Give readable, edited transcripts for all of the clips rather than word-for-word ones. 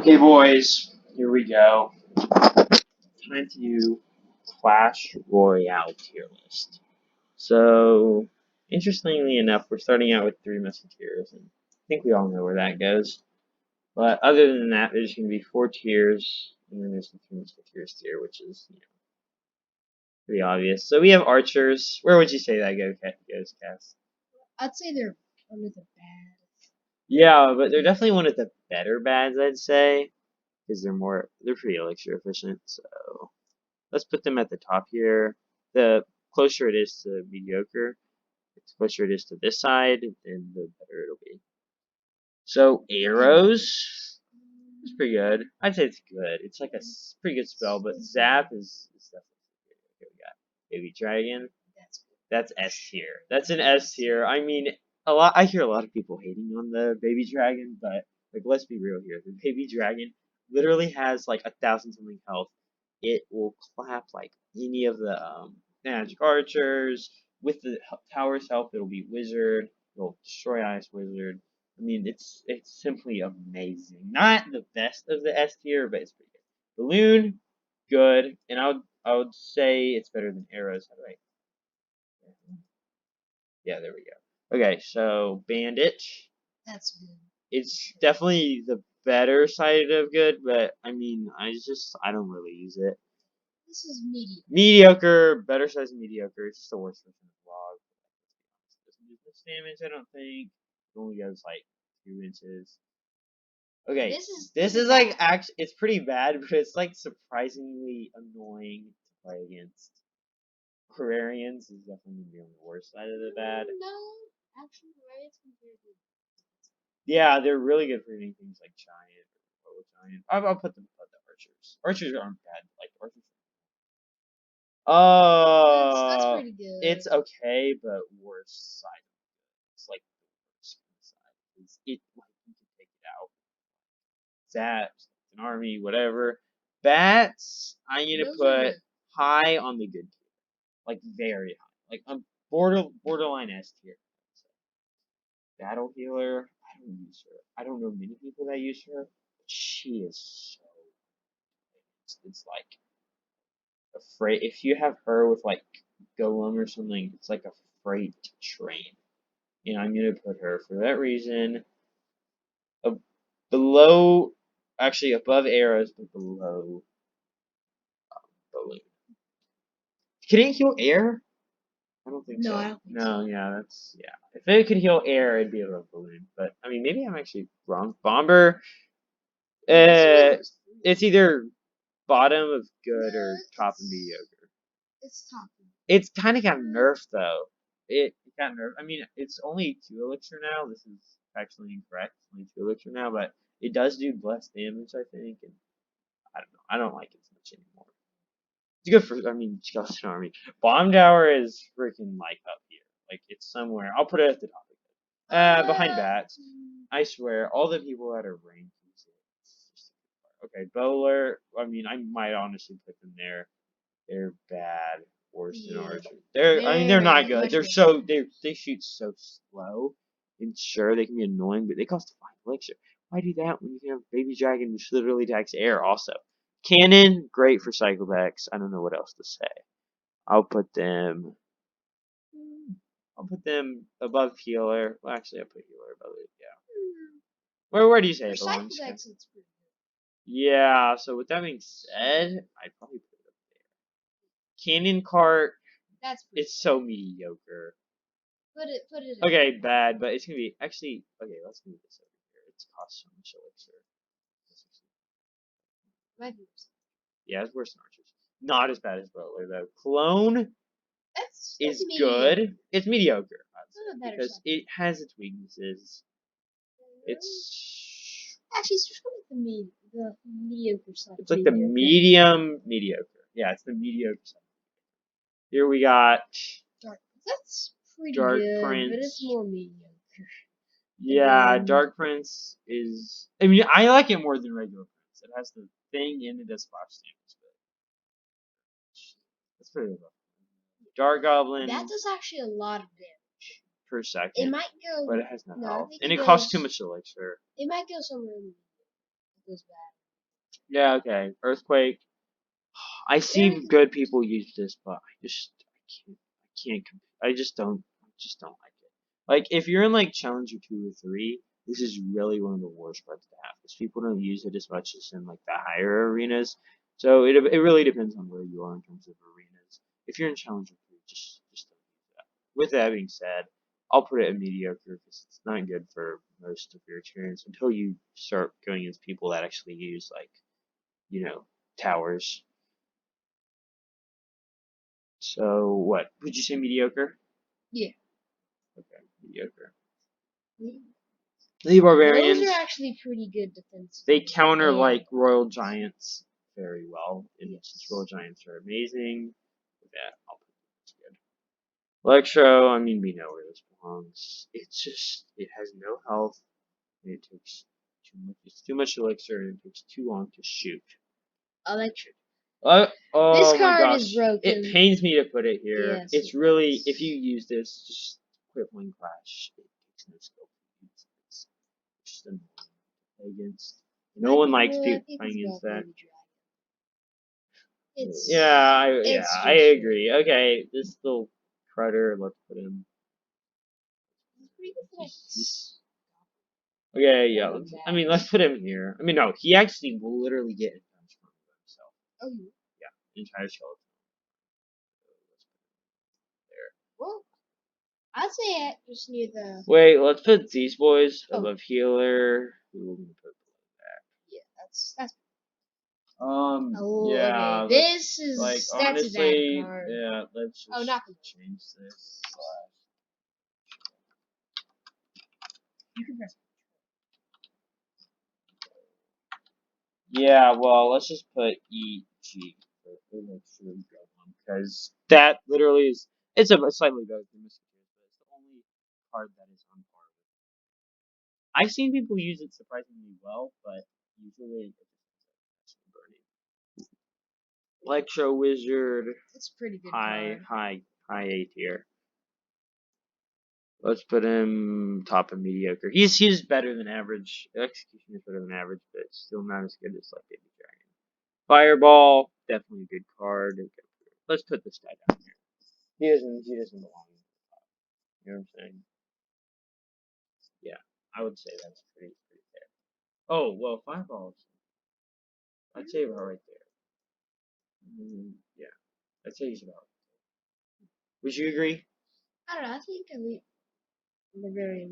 Okay, boys, here we go. Time to do Clash Royale tier list. So, interestingly enough, we're starting out with 3 Musketeers, and I think we all know where that goes. But other than that, there's going to be 4 tiers, and then there's the 3 Musketeers tier, which is pretty obvious. So we have archers. Where would you say that goes, Cass? I'd say they're one of the bad. Yeah, but they're definitely one of the better bads, I'd say, because they're pretty elixir efficient. So let's put them at the top here. The closer it is to mediocre, the closer it is to this side, then the better it'll be. So arrows is pretty good. I'd say it's good. It's like a pretty good spell, but zap is definitely good. Okay, we got baby dragon. That's S tier. That's an S tier. I mean, I hear a lot of people hating on the baby dragon, but like, let's be real here. The baby dragon literally has like 1,000 something health. It will clap like any of the magic archers. With the tower's help, it'll be wizard. It'll destroy ice wizard. I mean, it's simply amazing. Not the best of the S tier, but it's pretty good. Balloon, good, and I would say it's better than arrows. How do I? Yeah, there we go. Okay, so Bandit. That's good. It's definitely the better side of good, but I mean, I don't really use it. This is mediocre. Mediocre, better side of mediocre. It's just the worst version of vlog. It doesn't do much damage, I don't think. It only goes like 2 inches. Okay, this is like actually, it's pretty bad, but it's like surprisingly annoying to play against. Aquarians is definitely gonna be on the worst side of the bad. No, actually, Aquarians compared to. Yeah, they're really good for hitting things like giant or low giant. I'll put them above the archers. Archers aren't bad, like archers. That's pretty good. It's okay, but worst side. It's like the worst side. It like you can take it out. Zaps, an army, whatever. Bats, I need to put high on the good tier, like very high, like borderline S tier. Battle healer, I don't use her. I don't know many people that use her, but she is so. It's like a freight. If you have her with like Golem or something, it's like a freight train. And I'm gonna put her for that reason. Below, actually above arrows, but below balloon. Can it heal air? I don't think so. I don't think so. Yeah. If it could heal air, it'd be a balloon. But I mean, maybe I'm actually wrong. Bomber. It's either bottom of good or top of mediocre. It's top. It's kind of got nerfed though. It got nerfed. I mean, it's only 2 elixir now. This is actually incorrect. It's only 2 elixir now, but it does do less damage, I think. And I don't know. I don't like it as much anymore. It's good for. I mean, skeleton army. Bomb tower is freaking like up here. Like it's somewhere. I'll put it at the top. Behind bats. I swear, all the people that are ranked use it. Okay, bowler. I mean, I might honestly put them there. They're bad. Worse than archer. They're not good. They shoot so slow. And sure, they can be annoying, but they cost 5 elixir. Why do that when you can have baby dragon, which literally attacks air also? Cannon, great for cyclebacs. I don't know what else to say. I'll put them above healer. Well, actually, I'll put healer above it. Yeah. Where do you say it belongs? Yeah. So with that being said, I'd probably put it up there. Cannon cart. It's so mediocre. Put it. Okay, bad, but it's gonna be actually okay. Let's move this over here. It's cost so much elixir. Yeah, it's worse than archers. Not as bad as butler though. Clone is good. It's mediocre because it has its weaknesses. It's actually it's the mediocre side. It's like the medium mediocre. Yeah, it's the mediocre side. Here we got That's pretty Dark good, Prince. but it's more mediocre. Yeah, Dark Prince is. I mean, I like it more than regular Prince. It has the thing and it does splash damage, but that's pretty rough. Dark Goblin. That does actually a lot of damage Per second. It might go, but it has no health, and it costs too much elixir. It might go somewhere in the middle. It goes bad. Yeah, okay. Earthquake. I see Very good people use this, but I just don't like it. Like if you're in like Challenger 2 or 3, this is really one of the worst parts to have because people don't use it as much as in like the higher arenas. So it really depends on where you are in terms of arenas. If you're in Challenger 3, just don't use that. With that being said, I'll put it in mediocre because it's not good for most of your experience until you start going against people that actually use like you know towers. So what? Would you say mediocre? yeah. Okay, mediocre. Mm. The Those barbarians, are actually pretty good they defensively. counter And like royal giants very well, and since royal yes. giants are amazing, with that I'll put it's good. Electro, I mean we know where this belongs. It's just it has no health, and it takes too much. It's too much elixir, and it takes too long to shoot. Electric. This Oh my card is gosh. It broken. pains me to put it here. Yes, It's it really, if you does. use this, just quit playing Clash. It takes no skill. It's just annoying to play against. No one likes I think it's playing against about that. Baby Dragon. Yeah, It's I just agree. Okay, this little Crider, let's put him. it's pretty good for like Okay, yeah, like a I mean, let's match. put him here. I mean, no, he actually will literally get advantage from himself. Oh, you Yeah, entire skeleton. Let's put him there. well, I'd say it just near the. Wait, let's put these boys Oh, above healer. Who will we put yeah, that's. Oh, okay. yeah, This like is that's a bad honestly, card. yeah, let's Oh, just not the change this. you can press. Yeah, well, let's just put EG for make sure we go on because that literally is it's a slightly better than Mosquitoes, but it's the only card that is on par with. I've seen people use it surprisingly well, but usually it's burning. Electro Wizard, It's a pretty good high, card. high, high A tier. Let's put him top of mediocre. He's better than average. Execution is better than average, but still not as good as like Baby Dragon. Fireball, definitely a good card. Let's put this guy down here. He doesn't belong. You know what I'm saying? Yeah, I would say that's pretty fair. Oh well, Fireball. I'd say about right there. Yeah, I'd say he's about. Would you agree? I don't know. I think the very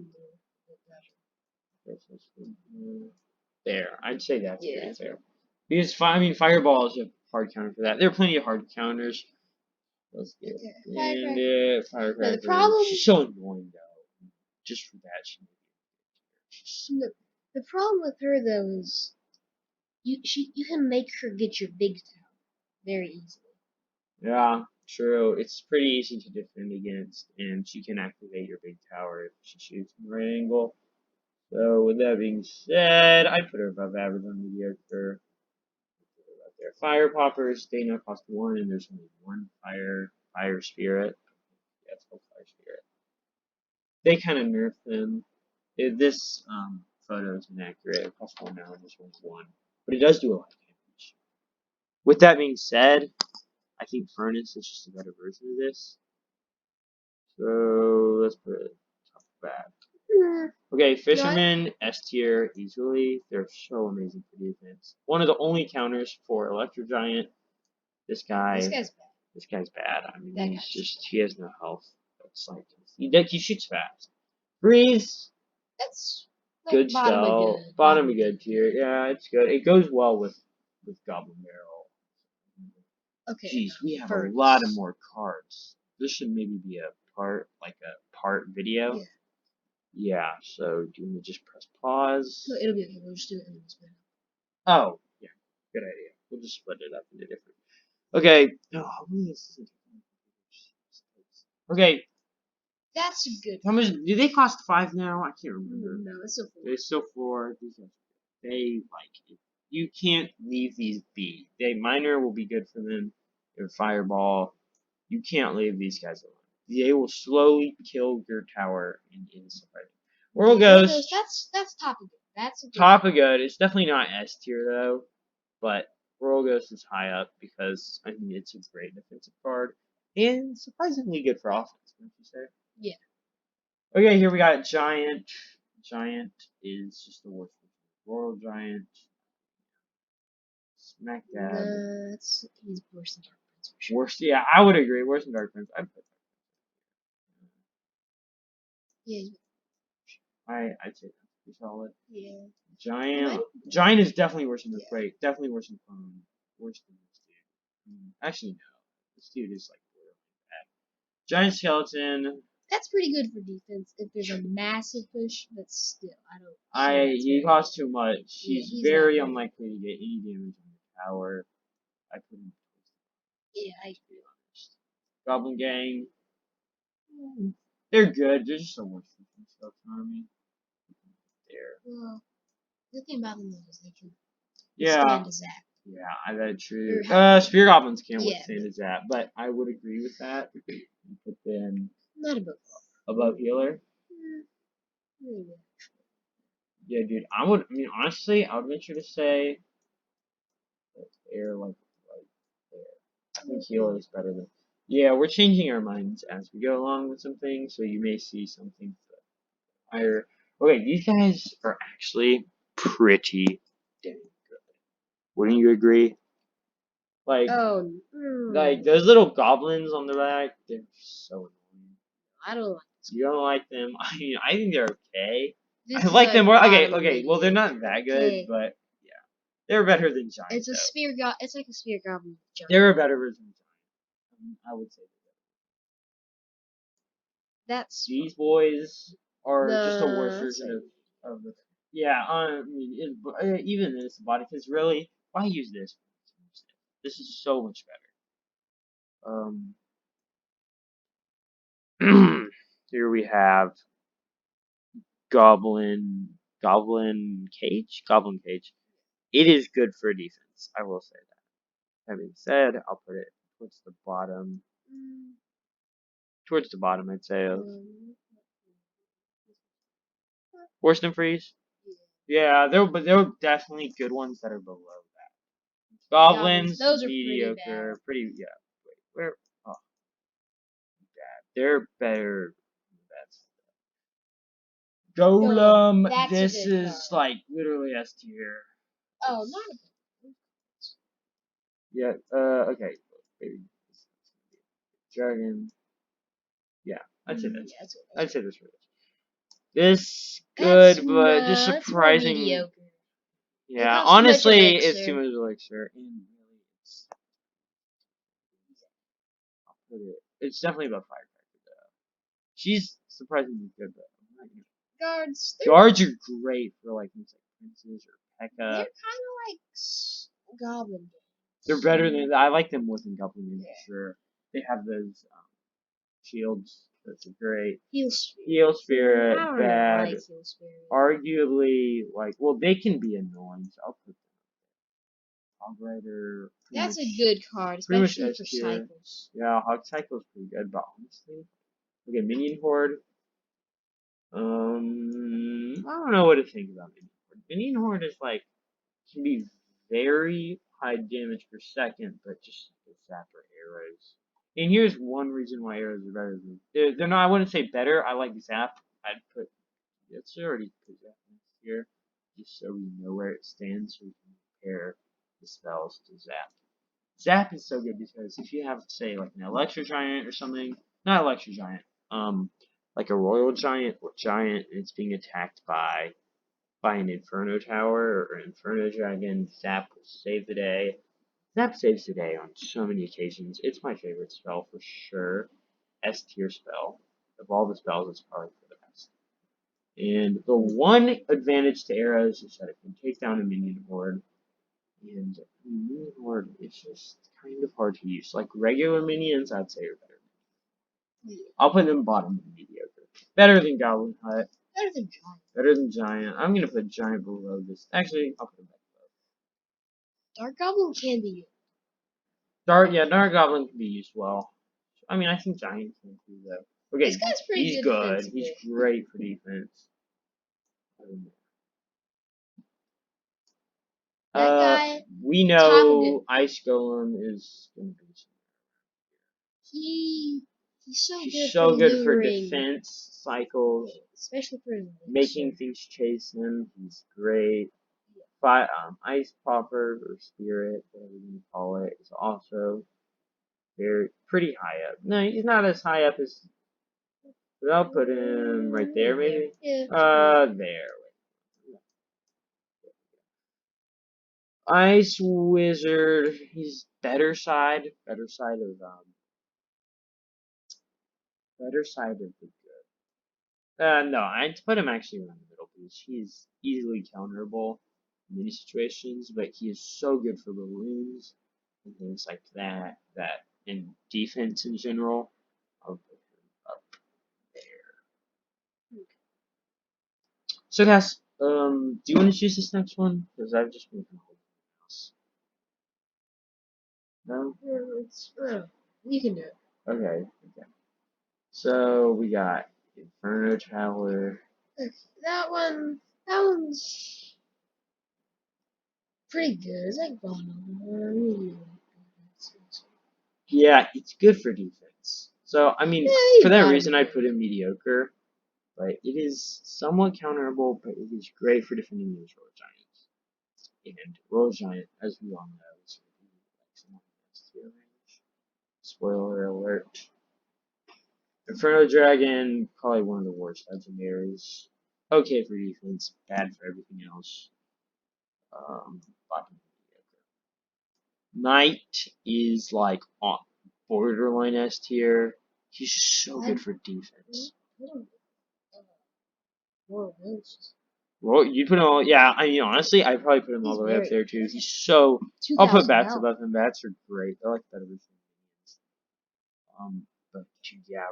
There, I'd say that's yeah. pretty fair. Because I mean, Fireball is a hard counter for that. There are plenty of hard counters. Let's get Okay. and Firecracker. No, the Firecracker. problem. She's so annoying though. Just for that, No, the problem with her though is you can make her get your big town very easily. yeah, true. It's pretty easy to defend against, and she can activate your big tower if she shoots from the right angle. So with that being said, I put her above average on mediocre. Put her right there. Fire poppers, they now cost 1, and there's only one fire spirit. Yeah, it's called fire spirit. They kind of nerfed them. This photo is inaccurate. It costs 1 now, and this one's 1, but it does do a lot of damage. With that being said, I think Furnace is just a better version of this. So let's put it top bad. Okay, Not Fisherman, S tier, easily. They're so amazing for defense. One of the only counters for Electro Giant. This this guy, guy's bad. this guy's bad. I mean, That he's guy's just, he has no health. It's like, he shoots fast. Freeze, that's like good bottom of spell. good. Bottom of good tier. Yeah, it's good. It goes well with Goblin Barrel. Okay. Jeez, we have a Furnace. lot of more cards. This should maybe be a part video. Yeah. Yeah, so do you want to just press pause? No, it'll be okay. We'll just do it in this minute. Oh, yeah, good idea. We'll just split it up into different. Okay. Oh, hopefully this isn't. Okay, That's a good. how much do they cost 5 now? I can't remember. No, it's still 4. They're still 4. They like you can't leave these be. They miner will be good for them. Their fireball. You can't leave these guys alone. They will slowly kill your tower in surprise. World Ghost. That's top of good. That's a good. Top of good. It's definitely not S tier though. but Royal Ghost is high up because I mean it's a great defensive card and surprisingly good for offense, wouldn't you say? Yeah. Okay, here we got Giant. Giant is just the worst. Royal Giant, smack dab. He's worse than Dark Prince for sure. Worst, yeah, I would agree. Worse than Dark Prince. Yeah. I'd say that's pretty solid. Yeah. Giant is definitely worse than Earthquake. Definitely worse than Clone. Worse than this dude. Actually, no. This dude is like borderline bad. Giant Skeleton. That's pretty good for defense if there's a massive push, but still, I don't. He costs too much. Yeah, He's he's very not unlikely to get any damage on the tower. I put him. Yeah, I To be honest. Goblin Gang. They're good. They're just the worst defense skeleton army. There. Well, the thing about them is they can Yeah. withstand a zap. Yeah, that's true. Or Spear Goblins can Yeah, withstand a zap, but I would agree with that. Put them Not above. above healer. Maybe. Yeah, dude. I mean, honestly, I would venture to say air like right there. I think healer is better than. Yeah, we're changing our minds as we go along with some things, so you may see something higher. Okay, these guys are actually pretty dang good. Wouldn't you agree? Like, like those little goblins on the back, they're so annoying. I don't like. You don't like them? I mean, I think they're okay. This I is like them more. Okay, bottom okay. Well, they're not that good, Okay. but yeah, they're better than Giant. It's a spear It's like a spear goblin. Giant. They're a better version of Giant. I would say That's these boys are just a worse that's version of the. Yeah, I mean, even this body, because really, why use this? This is so much better. Here we have Goblin Cage. It is good for defense. I will say that. That being said, I'll put it towards the bottom. Towards the bottom, I'd say of worse than freeze. Yeah, there were definitely good ones that are below that. Goblins, those are mediocre, pretty yeah. Wait, where? Oh, bad. They're better. That's Golem. That's This is like literally S tier. Oh, not. Yeah. Okay. Maybe. Dragon. Yeah. I'd say this. I'd say this for this. This good, but just surprising. Mediocre. Yeah, honestly, it's too much elixir. And really, I'll put it. It's definitely above Firecracker though. She's surprisingly good, but I'm not gonna. Guards are great for like things like princes or P.E.K.K.A. They're kind of like goblin. They're better than I like them more than goblin for sure. They have those shields. That's great. Heal Spirit, bad. Like Heal Spirit. Arguably, like, well, they can be annoying, so I'll put them. Hogrider. That's a good card, especially for cycles. Yeah, Hog Cycle's pretty good, but honestly, okay, Minion Horde. I don't know what to think about Minion Horde. Minion Horde is like can be very high damage per second, but just like a zapper arrows. And here's one reason why arrows are better than they're not. I wouldn't say better. I like zap. I'd put it's already put zap next here, just so we know where it stands, so we can compare the spells to zap. Zap is so good because if you have say like an Electro Giant or something, not Electro Giant, like a Royal Giant or Giant, and it's being attacked by an Inferno Tower or an Inferno Dragon, Zap will save the day. Zap saves the day on so many occasions. It's my favorite spell for sure. S tier spell. Of all the spells, it's probably for the best. And the one advantage to arrows is that it can take down a minion horde. And minion horde is just kind of hard to use. Like regular minions, I'd say are better. I'll put them bottom mediocre. Better than Goblin Hut. Better than Giant. Better than Giant. I'm gonna put Giant below this. Actually, I'll put him back below. Dark Goblin can be used. Dark Goblin can be used well. I mean, I think Giant can too, though. Okay, this guy's pretty he's good. He's great for defense. That guy, we top know Ice Golem is gonna be. he he's so She's good for so good for luring, defense cycles, especially for his making elixir. things chase him. He's great. Ice Popper or Spirit, whatever you call it, is also very pretty high up. No, he's not as high up as. But I'll put him right there, maybe. Yeah. There. Ice Wizard. He's better side of the. No, I'd put him actually around the middle because he's easily counterable in many situations, but he is so good for balloons and things like that. In defense in general, I'll put him up there. So, guys, do you want to choose this next one? Because I've just been holding the house. No. You can do it. Okay. So we got Inferno Tower. That one's pretty good. It's like bottom. Yeah, it's good for defense. So, I mean, for that reason, I'd put him mediocre. But it is somewhat counterable, but it is great for defending these Royal Giants. And Royal Giant, as we all know, is going to be like someone who has tier range. Spoiler alert. Inferno Dragon, probably one of the worst legendaries. Okay for defense, bad for everything else. Bottom Knight is like on borderline S tier. He's so good for defense. Well, you put him all. Yeah, I mean, honestly, I'd probably put him all the way up there too. He's so. I'll put bats above him. Bats are great. They're like better than minions. But yeah,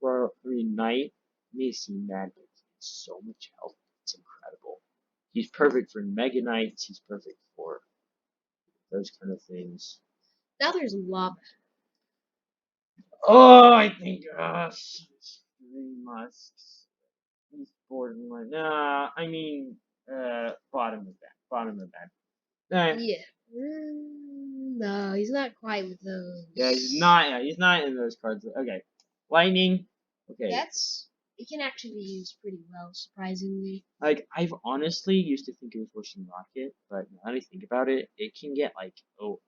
I mean, Knight may seem bad, but he has so much health. It's incredible. He's perfect for Mega Knights. He's perfect for those kind of things. Now there's lava. Oh, I think three musks. He's borderline. Nah, I mean, bottom of that. Bottom of that. Yeah. No, he's not quite with those. Yeah, he's not. Yeah, he's not in those cards. Okay, lightning. Okay. It can actually be used pretty well, surprisingly. Like I've honestly used to think it was worse than rocket, but now that I think about it, it can get like like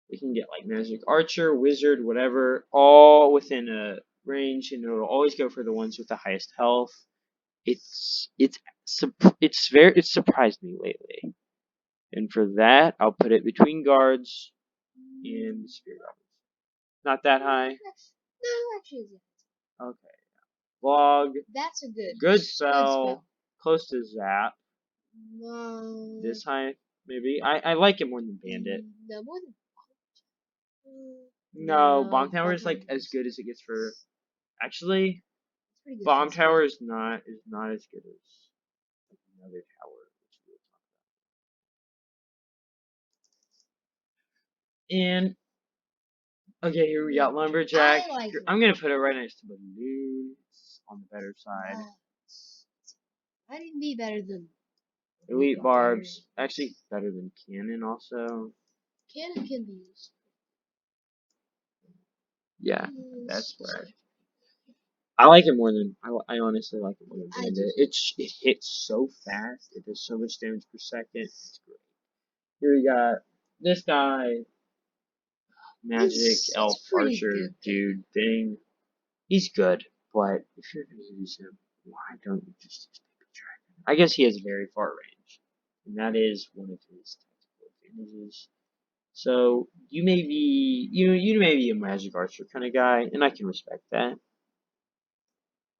it can get like magic archer, wizard, whatever, all within a range, and it'll always go for the ones with the highest health. It's surprised me lately. And for that, I'll put it between guards and spirit robbers. Not that high. No, actually, Okay. Log. That's a good spell. Close to zap. No. This high, maybe. I like it more than bandit. No, more than. No, bomb tower is like as good as it gets for. Actually, bomb tower is not as good as another tower. And okay, here we got lumberjack. I'm gonna put it right next to balloon. It's on the better side. I didn't be better than Elite barbs, actually better than cannon also. Cannon can be used. Yeah, that's where I like it more than I honestly like it more than bandit. It hits so fast. It does so much damage per second. It's great. Here we got this guy, magic elf archer dude thing. He's good, but if you're gonna use him, why don't you just use Baby Dragon? I guess he has very far range, and that is one of his tactical advantages. So you may be a magic archer kind of guy, and I can respect that.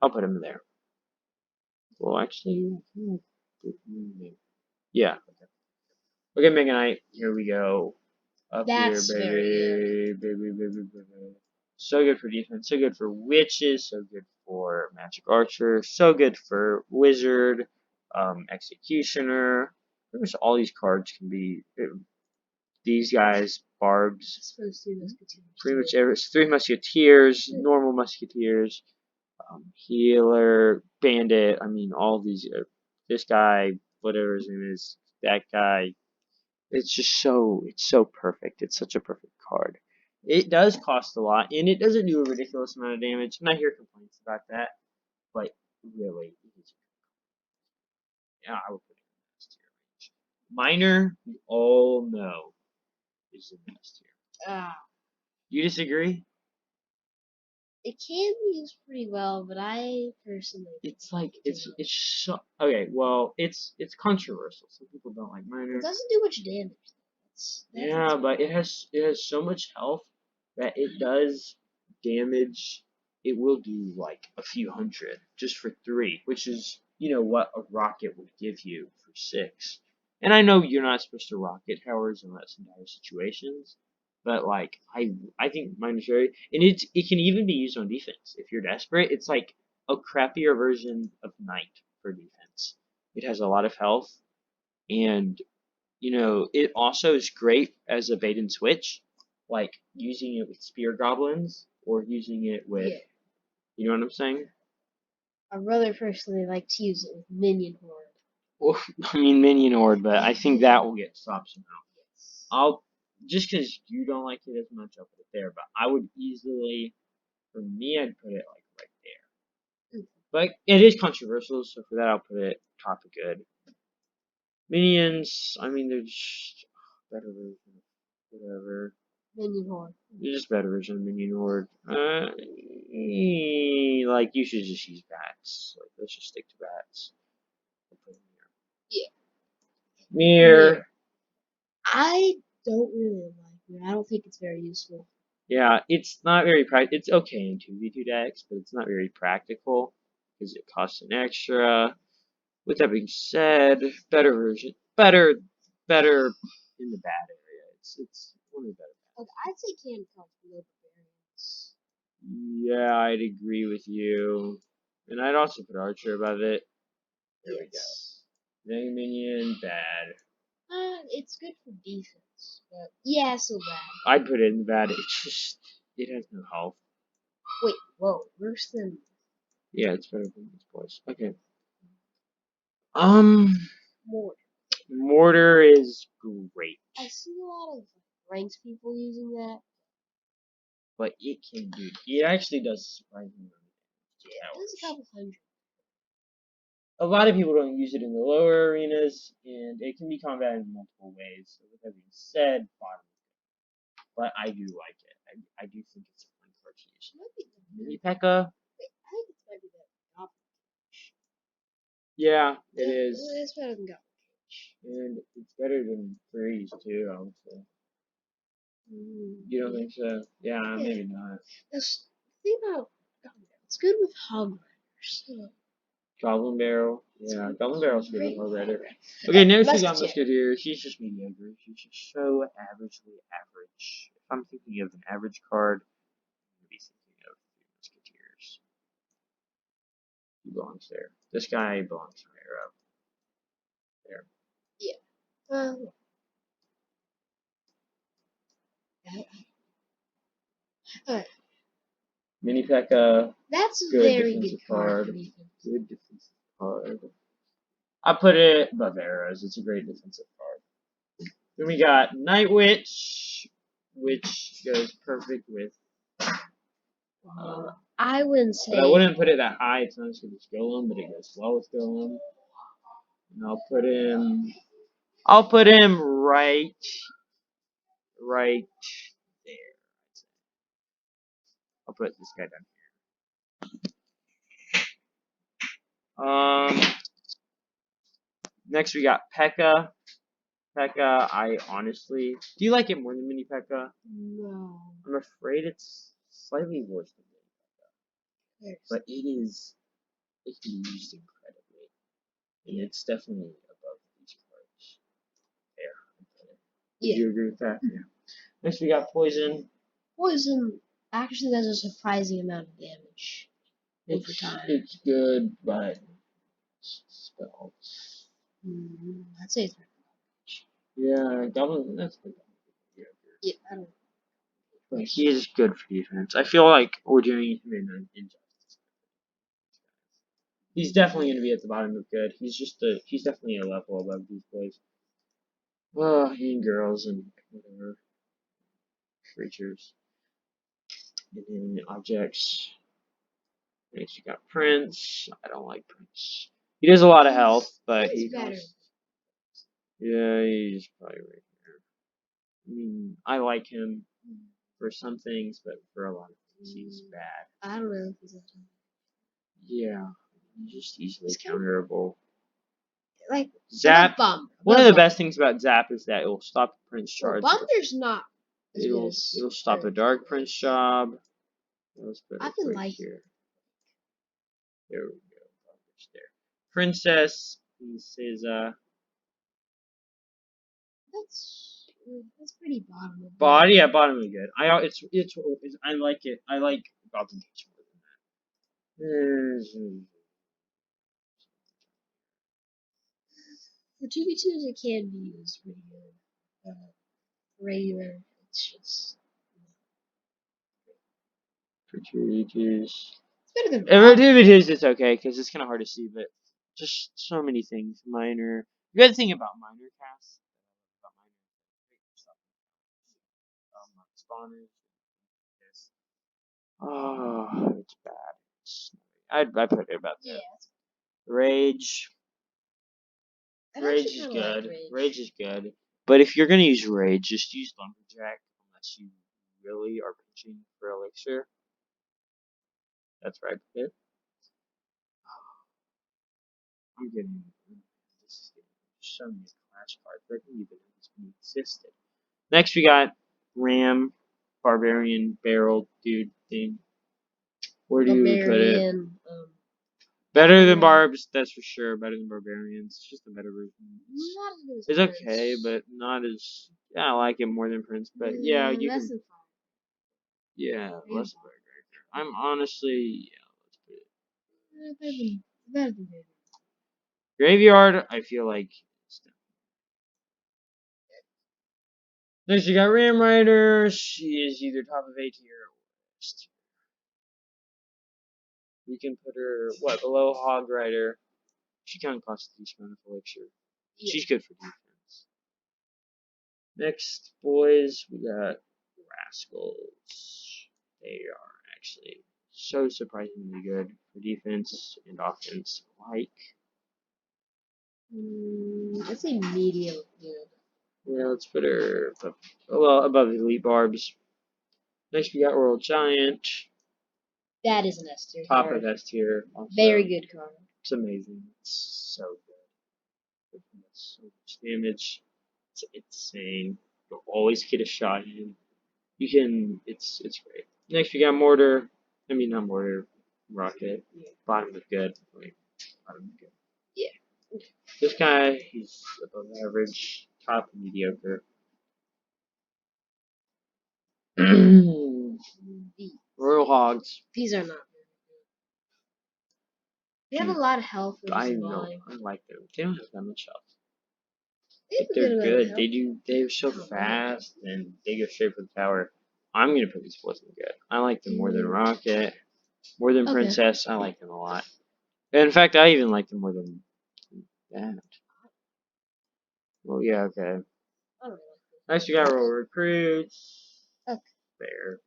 I'll put him there. Well, actually, yeah. Okay, Mega Knight. Here we go. Up here, baby. So good for defense. So good for witches. So good for magic archer. So good for wizard, executioner. Pretty much all these cards can be. These guys, barbs. Pretty much every 3 musketeers, normal musketeers, healer, bandit. I mean, all these this guy, whatever his name is, that guy. It's so perfect. It's such a perfect card. It does cost a lot, and it doesn't do a ridiculous amount of damage. And I hear complaints about that, but really, yeah, I would put it in the S tier range. Minor, we all know, is in the S tier. Ah, You disagree? it can be used pretty well, but I personally It's like it's so okay. Well, it's controversial. Some people don't like it minor. doesn't do much damage. That's Yeah, but it has so much health that it does damage. It will do like a few hundred just for 3, which is what a rocket would give you for 6. And I know you're not supposed to rocket towers unless in dire situations, but like I think mine is very, and it can even be used on defense if you're desperate. It's like a crappier version of Knight for defense. It has a lot of health, and it also is great as a bait and switch, like using it with spear goblins or using it with, Yeah. you know what I'm saying? I'd rather personally like to use it with Minion Horde. Well, I mean minion horde, but I think that will get stopped somehow. Yes. I'll just because you don't like it as much, I'll put it there. But I would easily, for me, I'd put it like right there. Mm. But it is controversial, so for that, I'll put it top of good. Minions, I mean, they're just better version of whatever. Minion Horde. They're just better version of Minion Horde. Like, you should just use bats. Like, let's just stick to bats. Yeah. Mirror. I don't really like it. I don't think it's very useful. Yeah, it's not very practical. It's okay in 2v2 decks, but it's not very practical because it costs an extra. With that being said, better version, better in the bad area. It's one of the better. Okay, I'd say Can comes below Barbarians. Yeah, I'd agree with you, and I'd also put Archer above it. There we go. Dang minion, bad. It's good for defense, but yeah, so bad. I'd put it in bad. It has no health. Wait, whoa, worse than Yeah, it's better than this boys. Okay. more. Mortar is great, I see a lot of ranks people using that. but it actually does surprisingly well. Yeah, there's a couple hundred. A lot of people don't use it in the lower arenas, and it can be combated in multiple ways. So with that being said, bottom, but I do like it. I do think it's a fun card to use. Mini P.E.K.K.A. I think it's might be that Goblin. Yeah, it Yeah, is, it's better than Goblin Cage. and it's better than Freeze too. I would say. You don't think so? Yeah, maybe not. That's the thing about Goblin. It's good with Hog Riders. Goblin Barrel. Yeah, Goblin Barrel's good with Great. Hog Rider. Okay, next we got Musketeer. Musketeer. She's just mediocre. She's just so averagely average. If I'm thinking of an average card, I'm going to be thinking of the Musketeers. He belongs there. This guy belongs higher up. There. Yeah. Alright. Mini P.E.K.K.A. That's a Good very good defensive card card. for defense. Good defensive card. I put it above Arrows. It's a great defensive card. Then we got Night Witch, which goes perfect with. I wouldn't say. But I wouldn't put it that high. It's not as good as Golem, but it goes well with Golem. And I'll put him. Right there. I'll put this guy down here. Next we got P.E.K.K.A. P.E.K.K.A. I honestly, do you like it more than Mini P.E.K.K.A.? No. I'm afraid it's slightly worse than Mini P.E.K.K.A. But it can be used incredibly, and it's definitely above these cards. There. Yeah. Do you agree with that? Yeah. Next we got Poison. Poison actually does a surprising amount of damage over time. It's good, but spells. I'd say it's better. Yeah, Goblin. That's good. Yeah, I don't know. But he is good for defense. I feel like we're doing him an injustice. He's definitely going to be at the bottom of good. He's definitely a level above these boys. And girls and whatever creatures and then objects. Next you got Prince. I don't like Prince. He does a lot of health, but He's better. Yeah, he's probably right here. I mean, I like him for some things, but for a lot of things, he's bad. I don't know if he's a Yeah, he's just easily counterable. like Zap. Bump. One of the best things about Zap is that it will stop a Prince charge. Bumper's not as good It'll as it'll stop a Dark Prince job. Let's put I've it been right liking here. There we go. Bumper's there. Princess. This is That's pretty bottom of body. Yeah, bottom of good. It's I like it. I like Gotham Beach more than that. The 2v2 as it can be is pretty good. Regular, it's just Fortuitous. it's better than Fortuitous is okay because it's kind of hard to see, but just so many things. Minor. The good thing about minor casts, about minor spawners. Yes. Oh, it's bad. I put it about there. Rage. Rage is good. Rage is good. But if you're gonna use Rage, just use Lumberjack unless you really are pinching for Elixir. That's right. I'm getting this is getting so many Clash cards. I didn't even know this one existed. Next we got Ram, Barbarian, Barrel, dude thing. Where do you put it? Better than Barbs, that's for sure. Better than Barbarians. It's just a better version. It's okay, but not as. Yeah, I like it more than Prince, but yeah, you can. Yeah, less of a character. I'm honestly, yeah, let's put it. better than Graveyard, I feel like. Next, you got Ram Rider. She is either top of A tier or worst. We can put her, below Hog Rider. She kind of costs a decent amount of elixir. She's good for defense. Next, boys, we got Rascals. They are actually so surprisingly good for defense and offense alike. I'd say medium good. Yeah, let's put her above Elite Barbs. Next, we got Royal Giant. That is an S tier. Top of S tier. Very good card. It's amazing. It's so good. It does so much damage. It's insane. You'll always get a shot in. You can. It's great. Next, we got Mortar. I mean, not Mortar. Rocket. Bottom of good. Wait, bottom of good. Yeah. This guy, he's above average. Top mediocre. Royal Hogs. These are not. They have a lot of health. I know. I like them. They don't have that much health. But they're good. They're so fast and they go straight for the tower. I'm gonna put these boys in good. I like them more than Rocket, more than Princess. I like them a lot. And in fact, I even like them more than that. Well, yeah, okay. Next, you got Royal Recruits. Okay. There.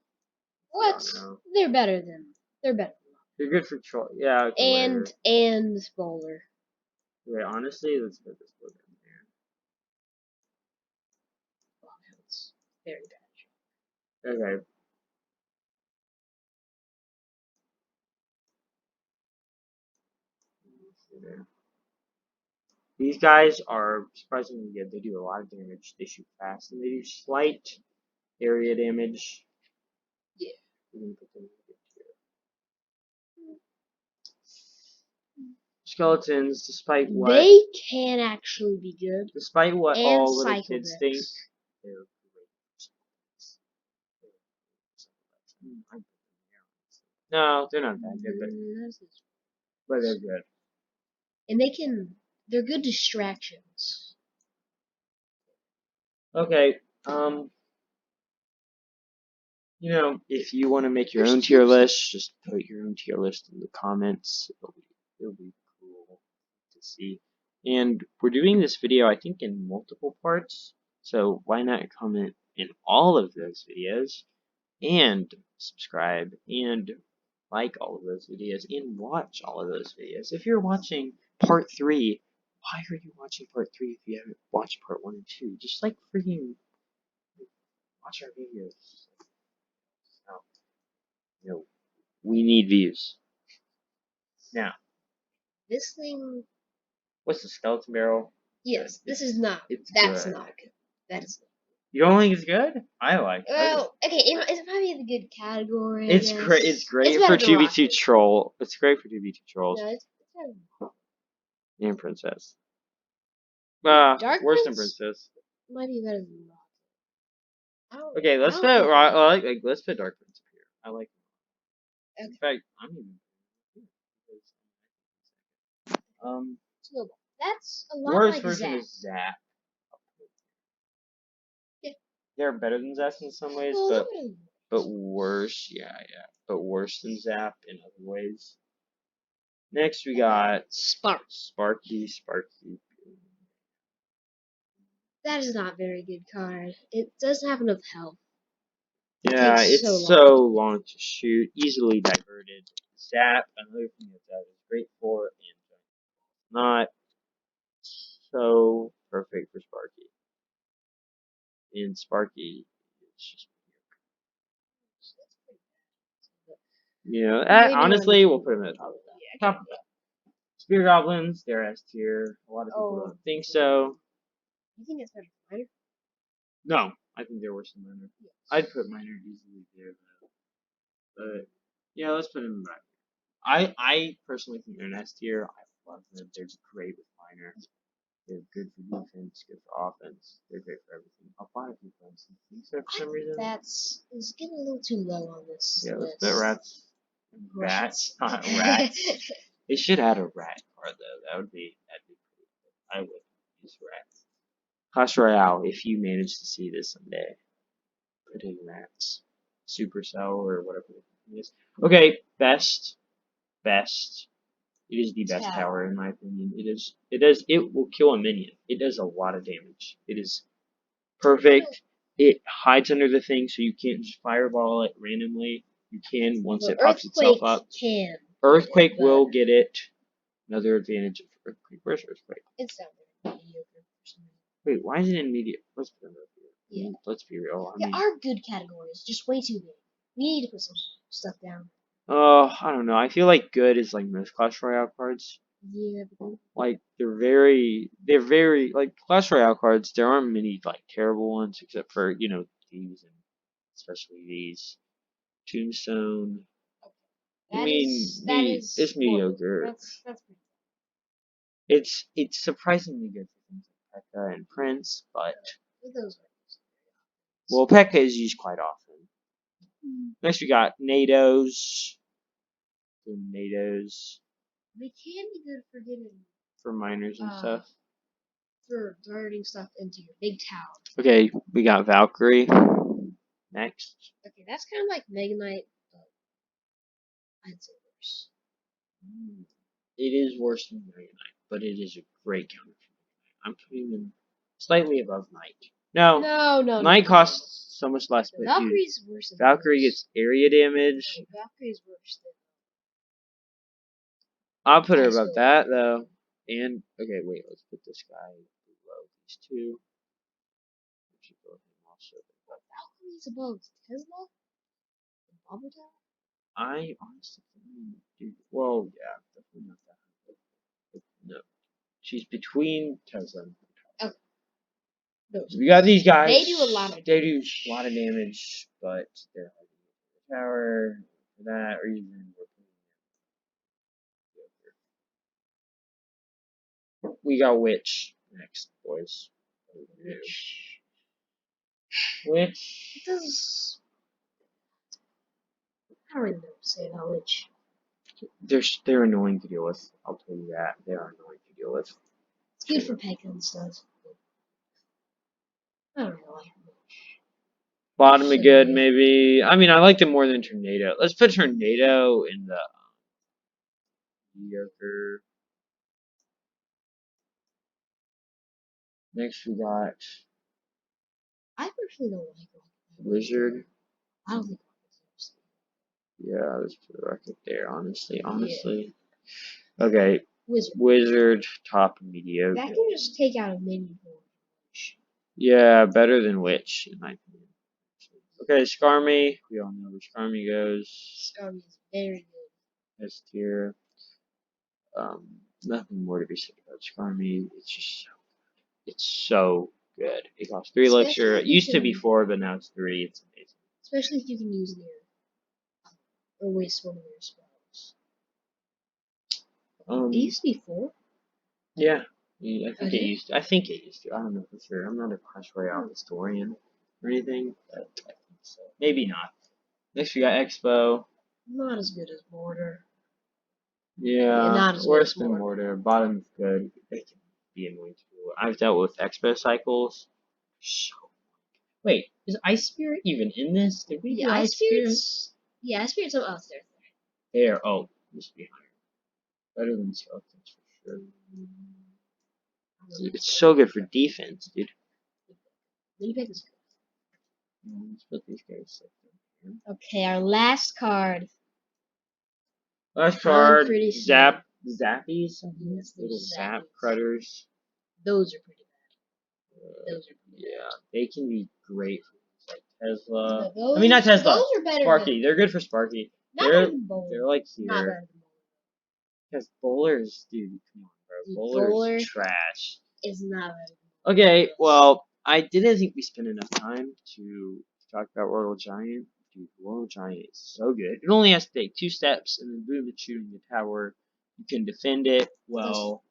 What? They're better than. They're better. They're good for troll. Yeah. Okay, and Bowler. Wait, honestly, let's put this boy in there. It's very bad. Okay. These guys are surprisingly good. They do a lot of damage. They shoot fast, and they do slight area damage. Yeah. Skeletons, despite what they can actually be good. Despite what and all little kids think, they're great. No, they're not that good, but they're good. And they're good distractions. Okay, if you want to make your own tier list, just put your own tier list in the comments. It'll be cool to see. And we're doing this video, I think, in multiple parts. So why not comment in all of those videos and subscribe and like all of those videos and watch all of those videos. If you're watching part 3, why are you watching part 3 if you haven't watched part 1 and 2? Just like freaking watch our videos. So, we need views. Now, This thing. what's the skeleton barrel? Yes, this is not. It's That's good. not good. That is. You don't think it's good? I like it. Well, okay, it's probably in the good category. It's great. It's great for better than 2v2 Rocket. troll. It's great for 2v2 trolls No, it's better than and princess. Dark Worse than Prince princess. might be better than Rocket. Okay, let's I put don't let's put dark prince up here. I like it. Okay. In fact, I'm even Snowball. That's a lot worst like version Zap. is Zap. Yeah. They're better than Zap in some ways, Well, but worse. Yeah, but worse than Zap in other ways. Next we got Sparky. that is not a very good card. It doesn't have enough health. Yeah, takes it's so so long to shoot, easily diverted. Zap, another thing that is great for, and not so perfect for Sparky. And Sparky is just, honestly, we'll put him at the top. Spear Goblins, they're S tier. A lot of people don't think so. You think it's better than Miner? No, I think they're worse than Miner. Yes. I'd put Miner easily there, though. But yeah, let's put him back. I personally think they're an S tier. I love them. They're great with Miner. They're good for defense, good for offense. They're great for everything. A lot of people don't think so for some reason. That's is getting a little too low on this. Yeah, let's list. put rats. Bats, not rats. They should add a rat card though. That'd be pretty good. I would use rats. Clash Royale, if you manage to see this someday, put in rats. Supercell or whatever it is. Okay, best. It is the best tower in my opinion. It will kill a minion. It does a lot of damage. It is perfect. It hides under the thing so you can't just fireball it randomly. You can once it pops itself up. Earthquake will get it. Another advantage of Earthquake. Where's Earthquake? It's down there. Mediocre. Wait, why is it in media? Let's put it up here. Yeah. Let's be real. There are good categories, just way too big. We need to put some stuff down. I don't know. I feel like good is like most Clash Royale cards. Yeah. Like they're very like Clash Royale cards. There aren't many like terrible ones except for these and especially these. Tombstone. It's mediocre. That's pretty It's surprisingly good for things like P.E.K.K.A. and Prince, but well, P.E.K.K.A. is used quite often. Next we got NATOs. NATOs They can be good for getting for miners and stuff. For guarding stuff into your big tower. Okay, we got Valkyrie. Next. Okay, that's kind of like Mega Knight, but I'd say worse. It is worse than Mega Knight, but it is a great counter for Mega Knight. I'm putting them slightly above Knight. No. Knight costs so much less, but Valkyrie's worse than Valkyrie gets area damage. Valkyrie's worse than I'll put her above that though. And okay, wait, let's put this guy below these two. Valkyrie's above Tesla? And Bubble Tower? I honestly think, well, yeah, definitely not that. No, she's between Tesla and okay. No, so we got these guys. They do a lot of damage, but they're hard to get to the tower for that, or even we got Witch next, boys. Witch. It does. I don't really know what to say about Witch. They're annoying to deal with. I'll tell you that. They are annoying to deal with. It's good for P.E.K.K.A. and stuff. I don't really like Witch. Bottom of good, maybe. I mean, I liked it more than Tornado. Let's put Tornado in the mediocre. Next we got I personally don't like Rocket. Wizard. I don't think Rocket's Yeah, let's put a Rocket there, honestly. Okay, Wizard. Wizard, top mediocre. That can just take out a mini board. Yeah, better than Witch, in my opinion. Okay, Skarmy. We all know where Skarmy goes. Skarmy is very good. S tier. Nothing more to be said about Skarmy. It's so good. It costs 3 Especially elixir. if It you used to be can- 4, but now it's 3. It's amazing. Especially if you can use their or waste one of their spells. It used to be 4. Yeah. Yeah, I think it used to. I don't know for sure. I'm not a Clash Royale historian or anything, but I think so. Maybe not. Next we got Expo. Not as good as Border. Yeah, not as good worse as than Mortar. Mortar. Bottom's good. They can be annoying too. I've dealt with Expo cycles. So wait, is Ice Spirit even in this? Did we do Ice Ice Spirit? Spirits. Yeah, Ice Spirits. Oh, there. There. Oh, this should be higher. Better than Skeletons for sure. Dude, it's so good for defense, dude. Ladybug is Let's put these guys up here. good. Okay, our last card. Last I'm card. pretty Zappies. Yes, Little there's Zap Zappies. Critters. Those are pretty bad. Those are pretty Yeah, they can be great for things like Tesla. Those, I mean, not Tesla. Those are better Sparky. They're good for Sparky. Not better than Bowler. They're like Not here. better than Bowler. Because Bowlers, dude, come on, bro. Bowler's Bowler trash. is not better than Okay, well, I didn't think we spent enough time to talk about Royal Giant. Dude, Royal Giant is so good. It only has to take 2 steps, and then boom, it's shooting the tower. You can defend it well.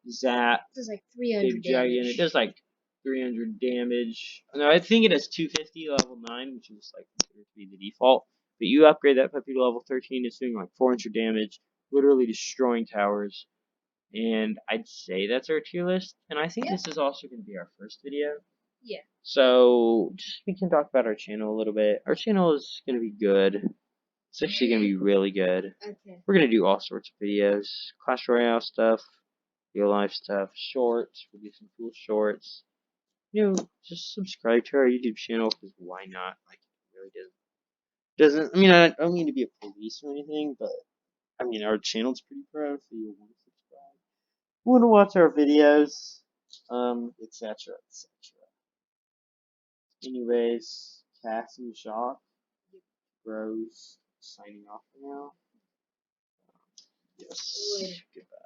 Zap. It does like 300 Big Dragon. damage. It does like 300 damage. No, I think it has 250 level 9, which is like considered to be the default. But you upgrade that puppy to level 13, it's doing like 400 damage, literally destroying towers. And I'd say that's our tier list. And I think this is also going to be our first video. Yeah. So just we can talk about our channel a little bit. Our channel is going to be good. It's actually going to be really good. Okay. We're going to do all sorts of videos. Clash Royale stuff, real life stuff, shorts. We'll do some cool shorts. You know, just subscribe to our YouTube channel because why not? Like, it really doesn't. I mean, I don't mean to be a police or anything, but I mean, our channel's pretty pro, so you'll want to subscribe. You want to watch our videos, etc., etc. Anyways, Cass and Jacques, bros, signing off for now. Yes. Later. Goodbye.